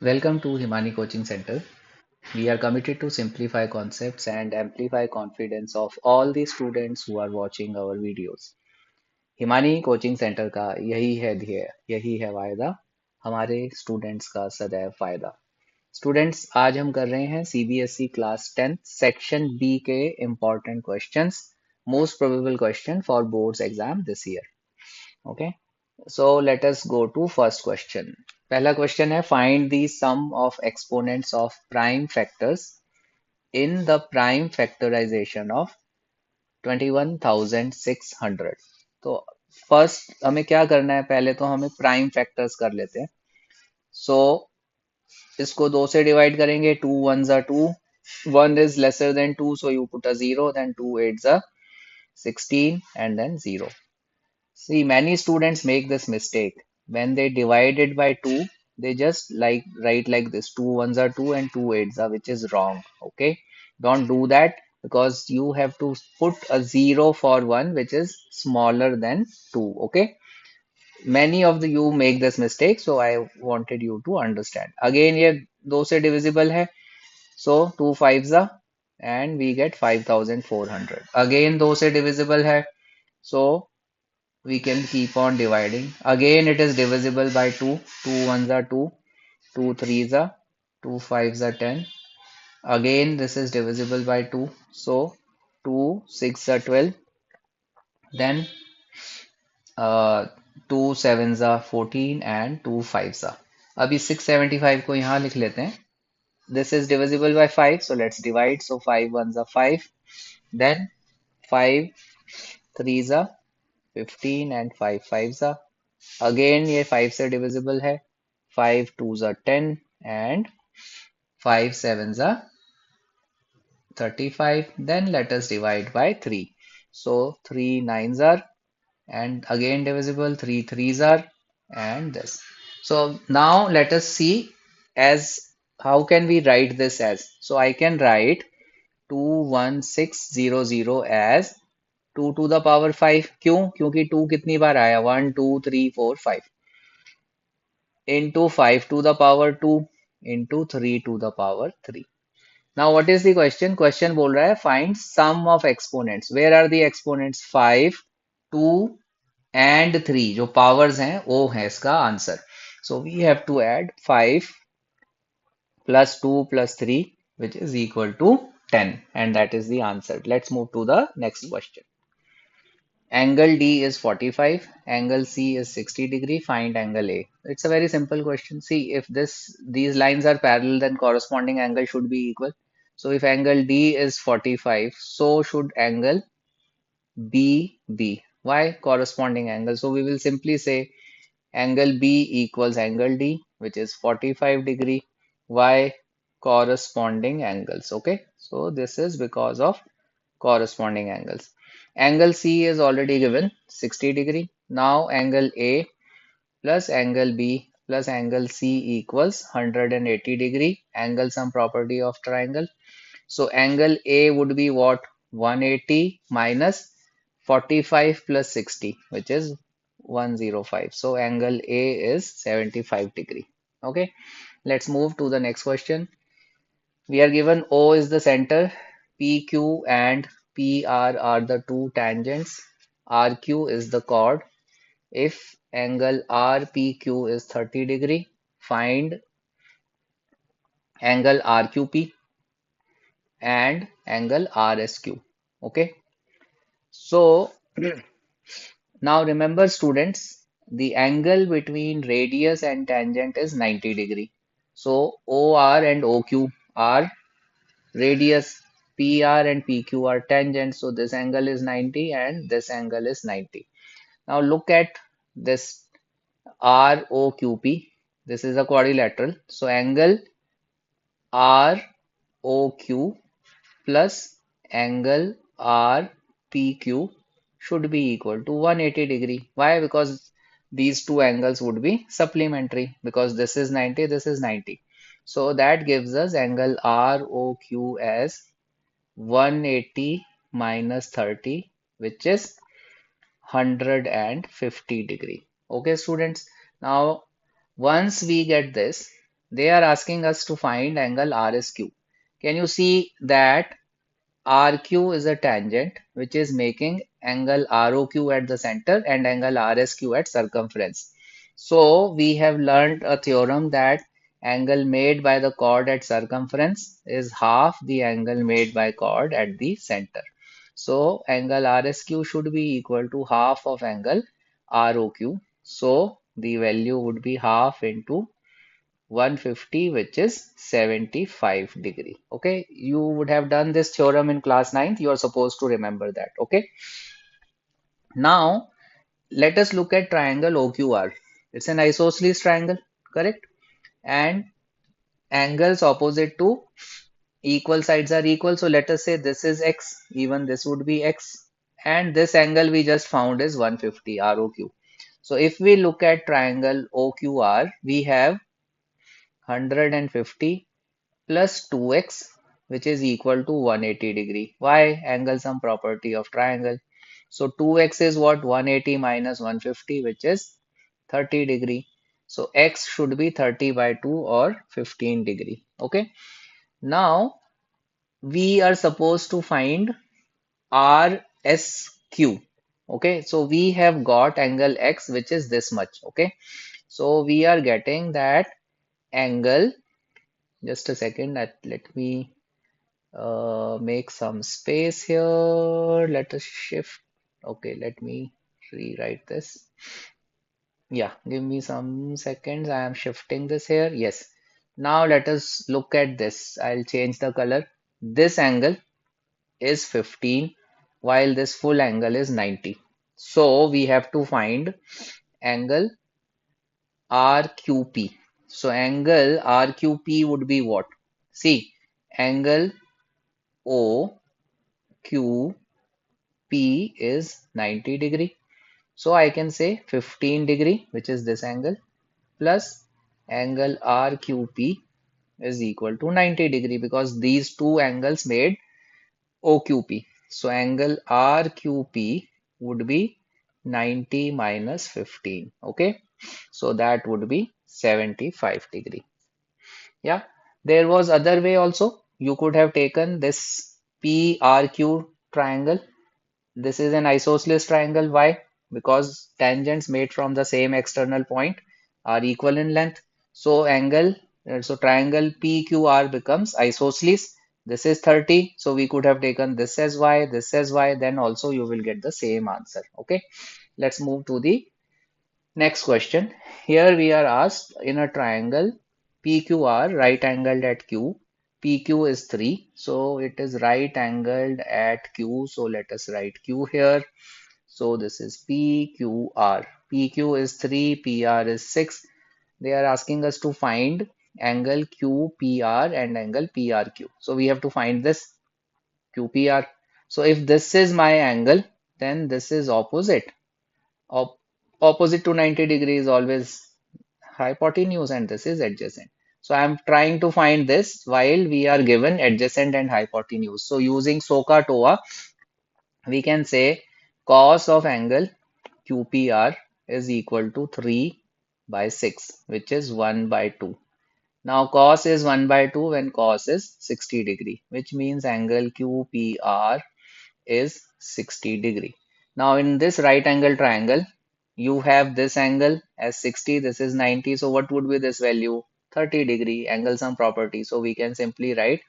Welcome to Himani Coaching Center. We are committed to simplify concepts and amplify confidence of all the students who are watching our videos. Himani coaching centre का यही है ध्येय, यही है वायदा, हमारे students का सदैव फायदा। स्टूडेंट्स, आज हम कर रहे हैं सीबीएसई क्लास 10 सेक्शन बी के important questions, most probable question for boards exam this year. Okay, so let us go to first question. पहला क्वेश्चन है find the sum of exponents of prime factors in the prime factorization of 21,600. तो first हमें क्या करना है, पहले तो हमें प्राइम फैक्टर्स कर लेते हैं। सो इसको दो से डिवाइड करेंगे, टू वन ज़ा two, one is lesser than two, so you put a zero, then two eight ज़ा 16 and then 0. See, many students make this mistake. When they divide it by 2, they just like write like this, 2 ones are 2 and 2 eights are, which is wrong. Okay, don't do that because you have to put a 0 for 1 which is smaller than 2. Okay, many of the you make this mistake, so I wanted you to understand. Again, ये 2 से divisible है, so 2 fives are and we get 5,400. Again 2 से divisible है, so we can keep on dividing. Again, it is divisible by 2. 2 ones are 2, 2 threes are, 2 fives are 10. Again, this is divisible by 2. So, 2 6 are 12. Then, uh, 2 sevens are 14 and 2 fives are. अभी 675 को यहाँ लिख लेते हैं. This is divisible by 5, so let's divide. So, 5 ones are 5. Then, 5 threes are 15 and 5 fives are. Again ये 5 से divisible है, 5 2s are 10 and 5 7s are 35. Then let us divide by 3. So 3 9s are and again divisible, 3 3s are and this. So now let us see as how can we write this as. So I can write 21600 as 2 to the power 5. क्यों? क्योंकि 2 कितनी बार आया, 1 2 3 4 5 into 5 to the power 2 into 3 to the power 3. Now what is the question? Question बोल रहा है find sum of exponents. Where are the exponents? 5, 2 and 3 जो powers हैं वो है इसका answer. So we have to add 5 plus 2 plus 3 which is equal to 10 and that is the answer. Let's move to the next question. Angle D is 45, angle C is 60 degree, find angle A. It's a very simple question. See, if these lines are parallel, then corresponding angle should be equal. So if angle D is 45, so should angle B be. Why? Corresponding angle. So we will simply say angle B equals angle D, which is 45 degree. Why? Corresponding angles. Okay. So this is because of corresponding angles. Angle C is already given 60 degree. Now angle A plus angle B plus angle C equals 180 degree. Angle sum property of triangle. So angle A would be what? 180 minus 45 plus 60, which is 105. So angle A is 75 degree. Okay. Let's move to the next question. We are given O is the center, PQ and PR are the two tangents, RQ is the chord. If angle RPQ is 30 degree, find angle RQP and angle RSQ. Okay. So now remember students, the angle between radius and tangent is 90 degree. So OR and OQ are radius, PR and PQ are tangents, so this angle is 90 and this angle is 90. Now look at this ROQP. This is a quadrilateral. So angle ROQ plus angle RPQ should be equal to 180 degree. Why? Because these two angles would be supplementary because this is 90, this is 90. So that gives us angle ROQ as 180 minus 30, which is 150 degree. Okay, students. Now, once we get this, They are asking us to find angle RSQ. Can you see that RQ is a tangent which is making angle ROQ at the center and angle RSQ at circumference. So we have learned a theorem that angle made by the chord at circumference is half the angle made by chord at the center. So angle RSQ should be equal to half of angle ROQ. So the value would be half into 150, which is 75 degree. Okay, you would have done this theorem in class 9th. You are supposed to remember that. Okay, now let us look at triangle OQR. It's an isosceles triangle, correct? And angles opposite to equal sides are equal. So let us say this is x, even this would be x. And this angle we just found is 150 ROQ. So if we look at triangle OQR, we have 150 plus 2x, which is equal to 180 degree. Why? Angle sum property of triangle. So 2x is what? 180 minus 150, which is 30 degree. So x should be 30 by 2 or 15 degree. Okay. Now we are supposed to find RSQ. Okay. So we have got angle x, which is this much. Okay. So we are getting that angle. Just a second. Let me make some space here. Let us shift. Okay, let me rewrite this. Yeah, give me some seconds. I am shifting this here. Yes. Now let us look at this. I'll change the color. This angle is 15 while this full angle is 90. So we have to find angle RQP. So angle RQP would be what? See, angle OQP is 90 degree. So I can say 15 degree, which is this angle, plus angle RQP is equal to 90 degree because these two angles made OQP. So angle RQP would be 90 minus 15. Okay. So that would be 75 degree. Yeah. There was other way also. You could have taken this PRQ triangle. This is an isosceles triangle. Why? Because tangents made from the same external point are equal in length. So triangle PQR becomes isosceles. This is 30. So we could have taken this as y, this as y. Then also you will get the same answer. Okay. Let's move to the next question. Here we are asked in a triangle PQR, right angled at Q. PQ is 3, so it is right angled at Q. So let us write Q here. So this is PQR. PQ is 3, PR is 6. They are asking us to find angle QPR and angle PRQ. So we have to find this QPR. So if this is my angle, then this is opposite. Op Opposite to 90 degrees is always hypotenuse and this is adjacent. So I'm trying to find this while we are given adjacent and hypotenuse. So using SOHCAHTOA, we can say cos of angle QPR is equal to 3 by 6, which is 1 by 2. Now cos is 1 by 2 when cos is 60 degree, which means angle QPR is 60 degree. Now in this right angle triangle, you have this angle as 60, this is 90. So what would be this value? 30 degree, angle sum property. So we can simply write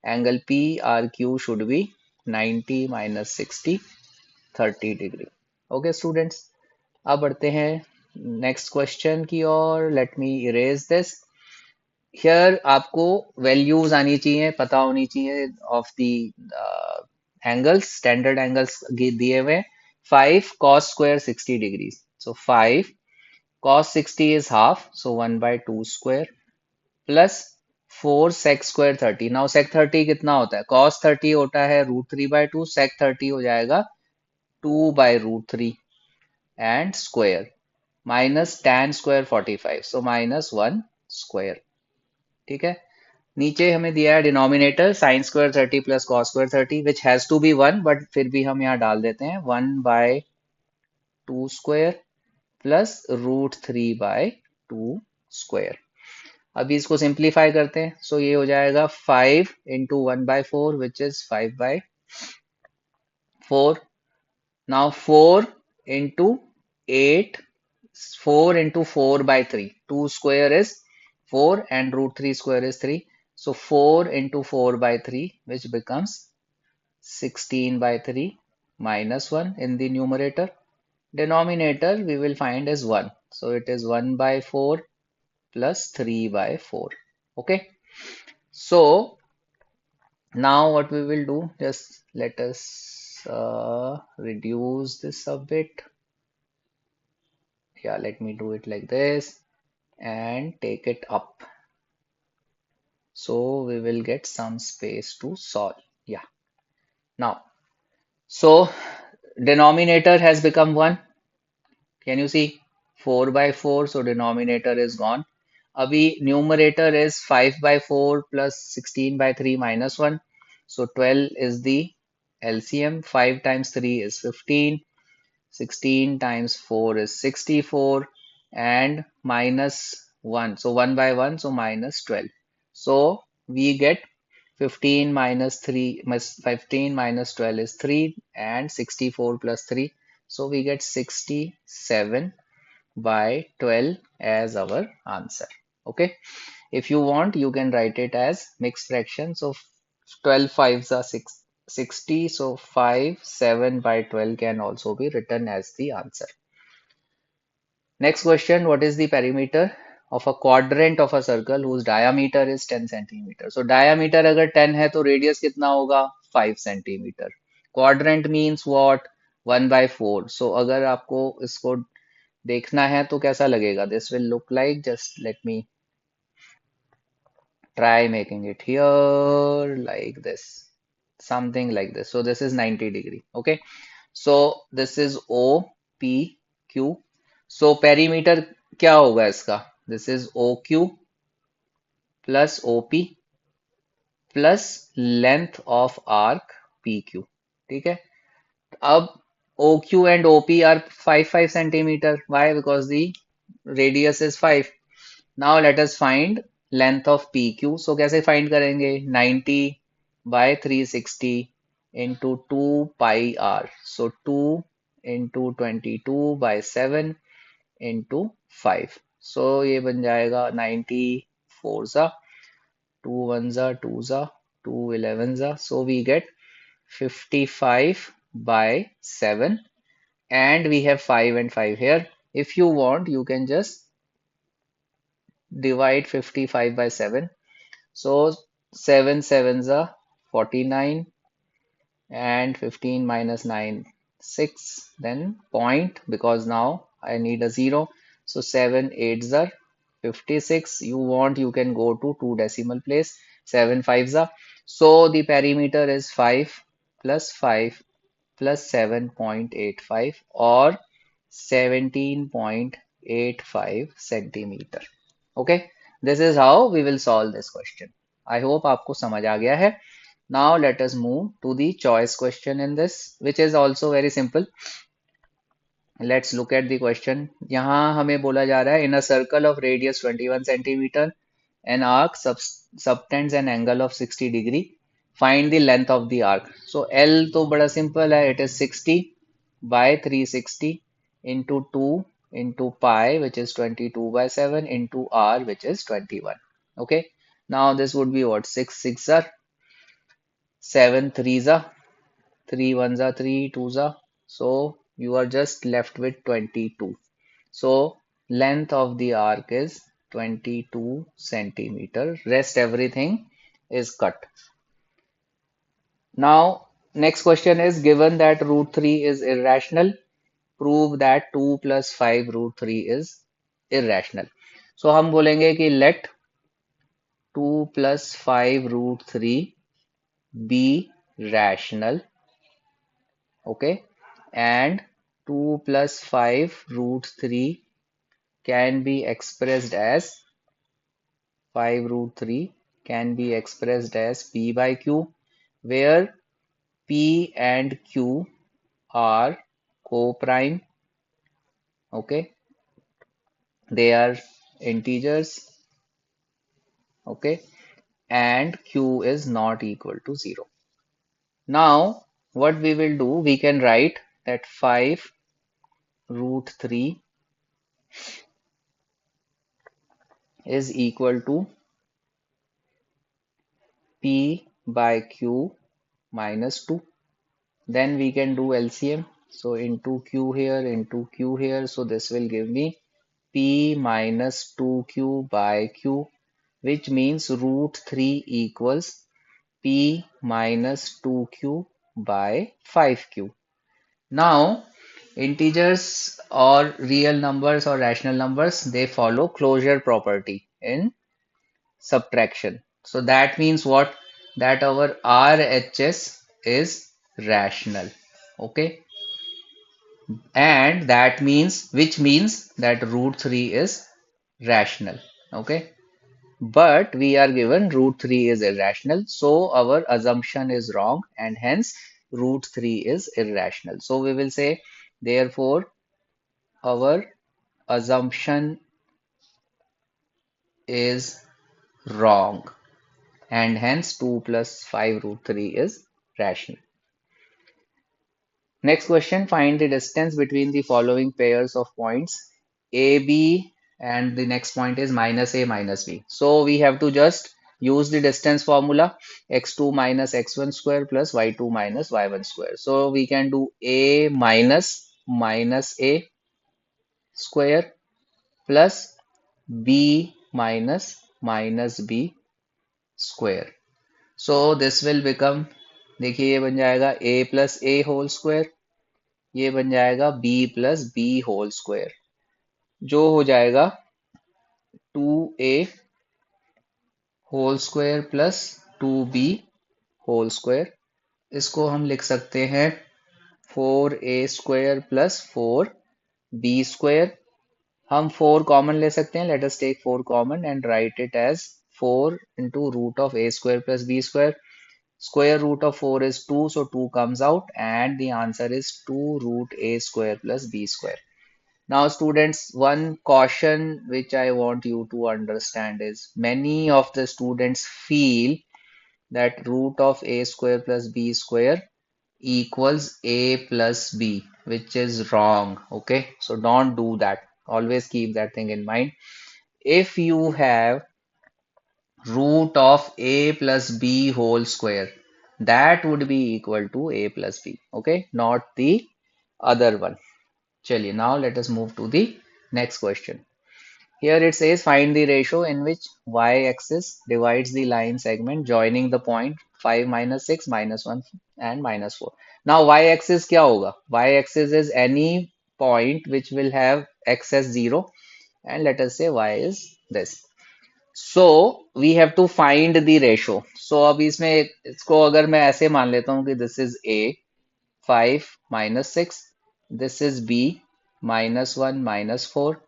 angle PRQ should be 90 minus 60, 30 degree. Okay students, अब बढ़ते हैं next question की ओर. Let me erase this. Here आपको values आनी चाहिए, पता होनी चाहिए of the angles, standard angles दिए हुए. 5 cos square 60 degrees. So 5 cos 60 is half, so 1 by 2 square plus 4 sec square 30. Now sec 30 कितना होता है? Cos 30 होता है रूट 3 by 2, sec 30 हो जाएगा 2 by root 3 and square minus tan square 45. So minus 1 square. ठीक है. नीचे हमें दिया है denominator sin square 30 plus cos square 30 which has to be 1, but फिर भी हम यहाँ डाल देते हैं 1 by 2 square plus root 3 by 2 square. अभी इसको सिंप्लीफाई करते हैं, सो ये हो जाएगा 5 into 1/4 which is 5/4. Now 4 into 8, 4 into 4/3, 2 square is 4 and root 3 square is 3, so 4 into 4/3 which becomes 16/3 minus 1 in the numerator. Denominator we will find as 1, so it is 1/4 plus 3/4. Okay, so now what we will do, just let us reduce this a bit. Yeah, let me do it like this and take it up, so we will get some space to solve. Yeah, now, so denominator has become 1. Can you see? 4/4, so denominator is gone. Abhi numerator is 5/4 plus 16/3 minus 1. So 12 is the LCM. 5 times 3 is 15. 16 times 4 is 64 and minus 1. So 1 by 1, so minus 12. So we get 15 minus 3, 15 minus 12 is 3 and 64 plus 3. So we get 67/12 as our answer. Okay. If you want, you can write it as mixed fraction. So 12 fives are 60. So 5, 7/12 can also be written as the answer. Next question, what is the perimeter of a quadrant of a circle whose diameter is 10 centimeter? So diameter अगर 10 है तो radius कितना होगा? 5 centimeter. Quadrant means what? 1/4. So अगर आपको इसको देखना है तो कैसा लगेगा? This will look like, just let me try making it here like this, something like this. So this is 90 degree. Okay, so this is OPQ. So perimeter क्या होगा इसका? This is OQ plus OP plus length of arc PQ. ठीक है, अब OQ and OP are 5 centimeter. Why? Because the radius is 5. Now let us find length of PQ. So कैसे find करेंगे? 90/360 into 2 pi r. So 2 into 22/7 into 5. So ये बन जाएगा 90 4 जा, 2 1 जा, 2 जा, 2 11 जा. So we get 55/7 and we have 5 and 5 here. If you want, you can just divide 55 by 7. So 7 sevens are 49 and 15 minus 9 6, then point, because now I need a 0. So 7 eights are 56. You want, you can go to 2 decimal place. 7 fives are. So the perimeter is 5 plus 5 plus 7.85 or 17.85 centimeter. Okay, this is how we will solve this question. I hope आपको समझ आ गया है. Now let us move to the choice question in this, which is also very simple. Let's look at the question. यहाँ हमें बोला जा रहा है in a circle of radius 21 centimeter, an arc subtends an angle of 60 degree. Find the length of the arc. So L तो बड़ा simple है. It is 60/360 into 2 into pi, which is 22/7 into r, which is 21. Okay. Now this would be what? 6 6 are 7 3s are 3 1s are 3 2s are. So you are just left with 22. So length of the arc is 22 centimeter. Rest everything is cut. Now next question is, given that root 3 is irrational, prove that 2 plus 5 root 3 is irrational. So हम बोलेंगे कि let 2 plus 5 root 3 be rational. Okay, and 2 plus 5 root 3 can be expressed as 5 root 3 can be expressed as P by Q, where P and Q are co-prime. Okay, they are integers Okay, and q is not equal to 0. Now, what we will do, we can write that 5 root 3 is equal to p by q minus 2. Then we can do LCM. So into q here, into q here. So this will give me p minus 2q by q, which means root 3 equals p minus 2q by 5q. Now, integers or real numbers or rational numbers, they follow closure property in subtraction. So that means what? That our RHS is rational. Okay. And that means, which means that root 3 is rational. Okay. But we are given root 3 is irrational. So our assumption is wrong and hence root 3 is irrational. So we will say, therefore, our assumption is wrong and hence 2 plus 5 root 3 is rational. Next question, find the distance between the following pairs of points AB and the next point is minus A minus B. So we have to just use the distance formula x2 minus x1 square plus y2 minus y1 square. So we can do A minus minus A square plus B minus minus B square. So this will become, देखिए ये बन जाएगा a plus A whole square, ये बन जाएगा b plus B whole square, जो हो जाएगा 2a whole square plus 2b whole square. इसको हम लिख सकते हैं 4a square plus 4b square. हम 4 कॉमन ले सकते हैं. Let us take 4 common and write it as 4 into root of a square plus b square. Square root of 4 is 2, so 2 comes out and the answer is 2 root a square plus b square. Now students, one caution which I want you to understand is many of the students feel that root of a square plus b square equals a plus b, which is wrong. Okay, so don't do that. Always keep that thing in mind. If you have root of a plus b whole square, that would be equal to a plus b. Okay, not the other one. Chaliye, now let us move to the next question. Here it says find the ratio in which y-axis divides the line segment joining the point 5 minus 6 minus 1 and minus 4. Now y-axis क्या होगा? Y-axis is any point which will have x as 0 and let us say y is this. So we have to find the ratio. So अब इसमें इसको अगर मैं ऐसे मान लेता हूँ कि this is a 5 minus 6, this is b minus 1 minus 4,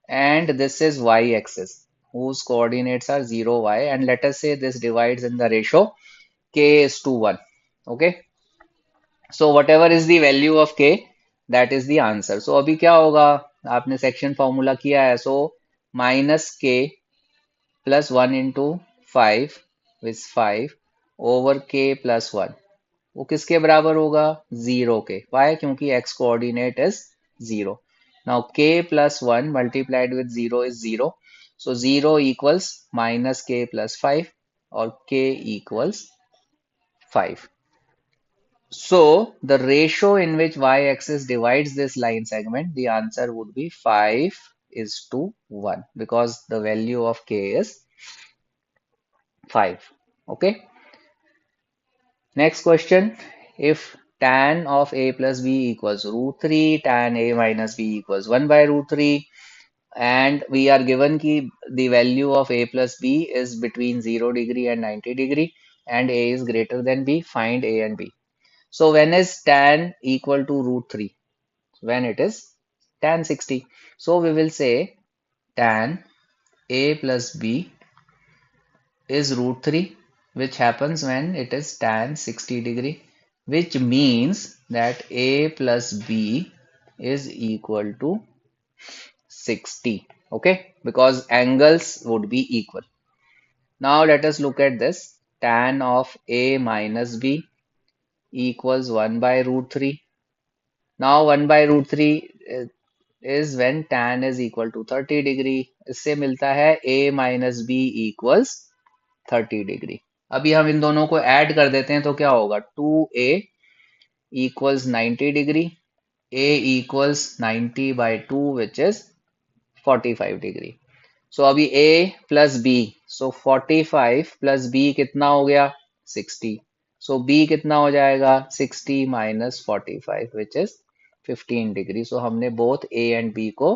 and this is y-axis whose coordinates are 0 y, and let us say this divides in the ratio k is to 1. Okay, so whatever is the value of k, that is the answer. So अभी क्या होगा, आपने section formula किया है, so minus k plus 1 into 5 is 5 over k plus 1, वो किसके बराबर होगा? 0 के. Why? क्योंकि x coordinate is 0. Now k plus 1 multiplied with 0 is 0. So 0 equals minus k plus 5 or k equals 5. So the ratio in which y-axis divides this line segment, the answer would be 5 is to 1 because the value of k is 5. Okay. Next question. If tan of a plus b equals root 3, tan a minus b equals 1 by root 3, and we are given ki the value of a plus b is between 0 degree and 90 degree and a is greater than b, find a and b. So when is tan equal to root 3? When it is tan 60. So we will say tan a plus b is root 3, which happens when it is tan 60 degree, which means that a plus b is equal to 60. Okay, because angles would be equal. Now let us look at this. Tan of A minus B equals 1 by root 3. Now 1 by root 3 is when tan is equal to 30 degree. इससे मिलता है A minus B equals 30 degree. अभी हम इन दोनों को add कर देते हैं तो क्या होगा 2A equals 90 degree. A equals 90 by 2 which is 45 degree. So अभी A plus B, so 45 plus B कितना हो गया 60. सो B कितना हो जाएगा 60 minus 45 which is 15 degree. So हमने बोथ A एंड B को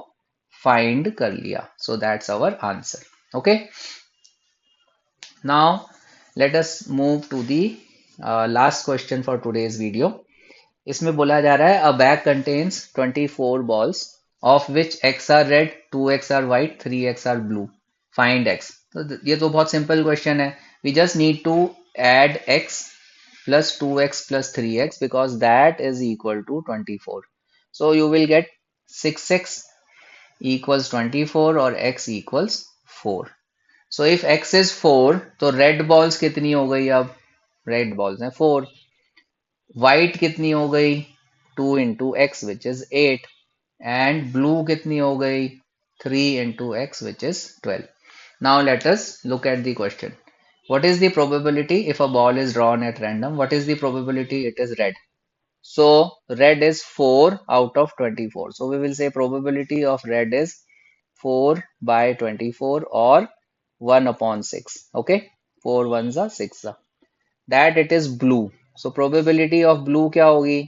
फाइंड कर लिया. So that's our answer. Okay, now let us move to the last question for today's video. इसमें बोला जा रहा है a bag contains 24 balls of which x are red, 2x are white, 3x are blue. Find x. तो ये तो बहुत simple question है. We just need to add x plus 2x plus 3x because that is equal to 24. So you will get 6x equals 24 और x equals 4. So if x is 4 तो red balls कितनी हो गई अब? Red balls हैं 4. White कितनी हो गई 2 into x which is 8 and blue कितनी हो गई 3 into x which is 12. Now let us look at the question. What is the probability if a ball is drawn at random? What is the probability it is red? So red is 4 out of 24. So we will say probability of red is 4 by 24 or 1 upon 6. Okay, 4 ones are 6. That it is blue. So probability of blue क्या होगी?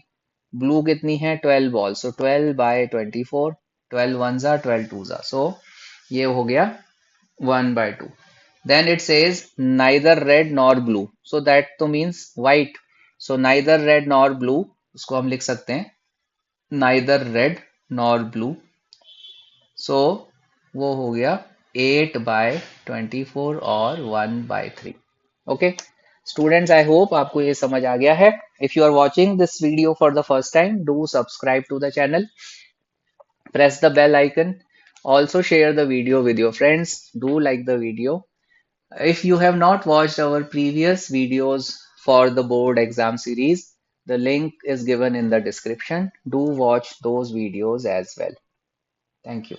Blue कितनी है 12 balls. So 12 by 24. 12 ones are 12 twos are. So ये हो गया 1 by 2. Then it says neither red nor blue. So that तो means white. So neither red nor blue. उसको हम लिख सकते हैं neither red nor blue. So वो हो गया 8 by 24 और 1 by 3. Okay. Students, I hope आपको ये समझ आ गया है. If you are watching this video for the first time, do subscribe to the channel. Press the bell icon. Also share the video with your friends. Do like the video. If you have not watched our previous videos for the board exam series, the link is given in the description. Do watch those videos as well. Thank you.